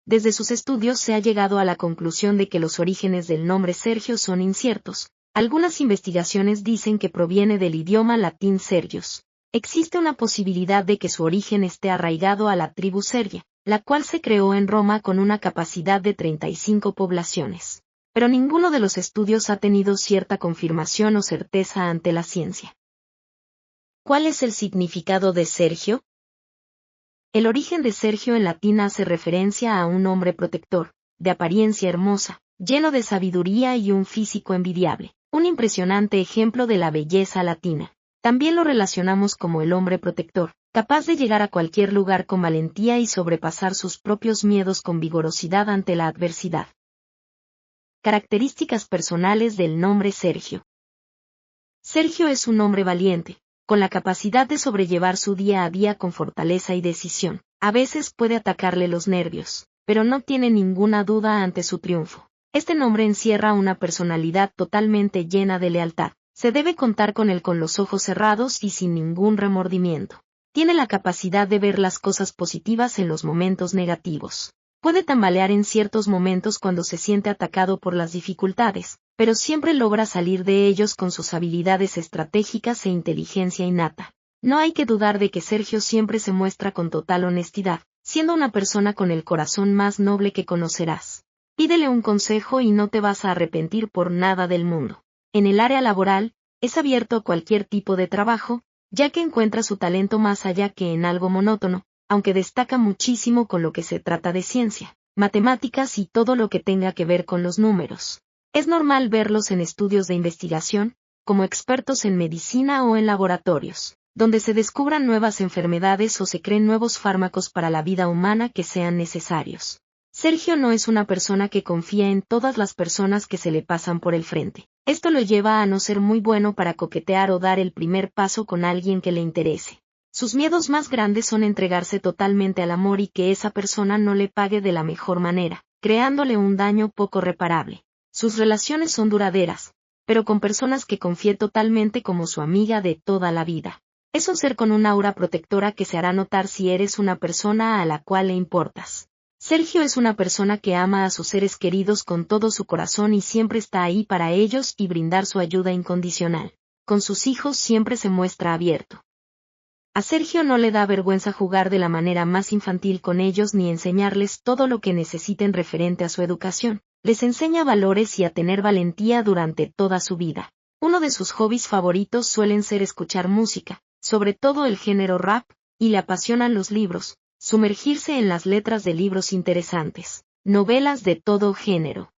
Desde sus estudios se ha llegado a la conclusión de que los orígenes del nombre Sergio son inciertos. Algunas investigaciones dicen que proviene del idioma latín Sergius. Existe una posibilidad de que su origen esté arraigado a la tribu Sergia, la cual se creó en Roma con una capacidad de 35 poblaciones. Pero ninguno de los estudios ha tenido cierta confirmación o certeza ante la ciencia. ¿Cuál es el significado de Sergio? El origen de Sergio en latín hace referencia a un hombre protector, de apariencia hermosa, lleno de sabiduría y un físico envidiable, un impresionante ejemplo de la belleza latina. También lo relacionamos como el hombre protector, capaz de llegar a cualquier lugar con valentía y sobrepasar sus propios miedos con vigorosidad ante la adversidad. Características personales del nombre Sergio. Sergio es un hombre valiente, con la capacidad de sobrellevar su día a día con fortaleza y decisión. A veces puede atacarle los nervios, pero no tiene ninguna duda ante su triunfo. Este nombre encierra una personalidad totalmente llena de lealtad. Se debe contar con él con los ojos cerrados y sin ningún remordimiento. Tiene la capacidad de ver las cosas positivas en los momentos negativos. Puede tambalear en ciertos momentos cuando se siente atacado por las dificultades, pero siempre logra salir de ellos con sus habilidades estratégicas e inteligencia innata. No hay que dudar de que Sergio siempre se muestra con total honestidad, siendo una persona con el corazón más noble que conocerás. Pídele un consejo y no te vas a arrepentir por nada del mundo. En el área laboral, es abierto a cualquier tipo de trabajo, ya que encuentra su talento más allá que en algo monótono, aunque destaca muchísimo con lo que se trata de ciencia, matemáticas y todo lo que tenga que ver con los números. Es normal verlos en estudios de investigación, como expertos en medicina o en laboratorios, donde se descubran nuevas enfermedades o se creen nuevos fármacos para la vida humana que sean necesarios. Sergio no es una persona que confía en todas las personas que se le pasan por el frente. Esto lo lleva a no ser muy bueno para coquetear o dar el primer paso con alguien que le interese. Sus miedos más grandes son entregarse totalmente al amor y que esa persona no le pague de la mejor manera, creándole un daño poco reparable. Sus relaciones son duraderas, pero con personas que confíe totalmente como su amiga de toda la vida. Es un ser con una aura protectora que se hará notar si eres una persona a la cual le importas. Sergio es una persona que ama a sus seres queridos con todo su corazón y siempre está ahí para ellos y brindar su ayuda incondicional. Con sus hijos siempre se muestra abierto. A Sergio no le da vergüenza jugar de la manera más infantil con ellos ni enseñarles todo lo que necesiten referente a su educación. Les enseña valores y a tener valentía durante toda su vida. Uno de sus hobbies favoritos suelen ser escuchar música, sobre todo el género rap, y le apasionan los libros, sumergirse en las letras de libros interesantes, novelas de todo género.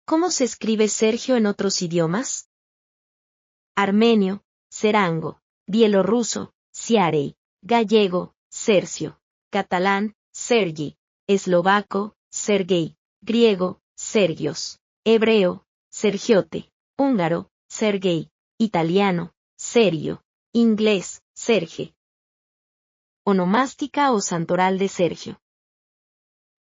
¿Cómo se escribe Sergio en otros idiomas? Armenio, serango, bielorruso, siarei, gallego, Sergio, catalán, Sergi, eslovaco, Sergei, griego, Sergios, hebreo, Sergiote, húngaro, Sergei, italiano, Sergio, inglés, Serge. Onomástica o santoral de Sergio.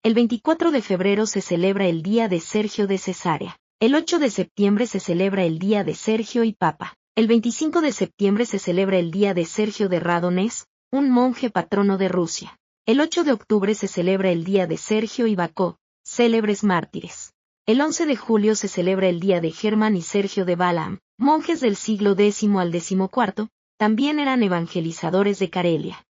El 24 de febrero se celebra el Día de Sergio de Cesarea. El 8 de septiembre se celebra el Día de Sergio y Papa. El 25 de septiembre se celebra el Día de Sergio de Radonés, un monje patrono de Rusia. El 8 de octubre se celebra el Día de Sergio y Bacó, célebres mártires. El 11 de julio se celebra el Día de Germán y Sergio de Balaam, monjes del siglo X al XIV, también eran evangelizadores de Carelia.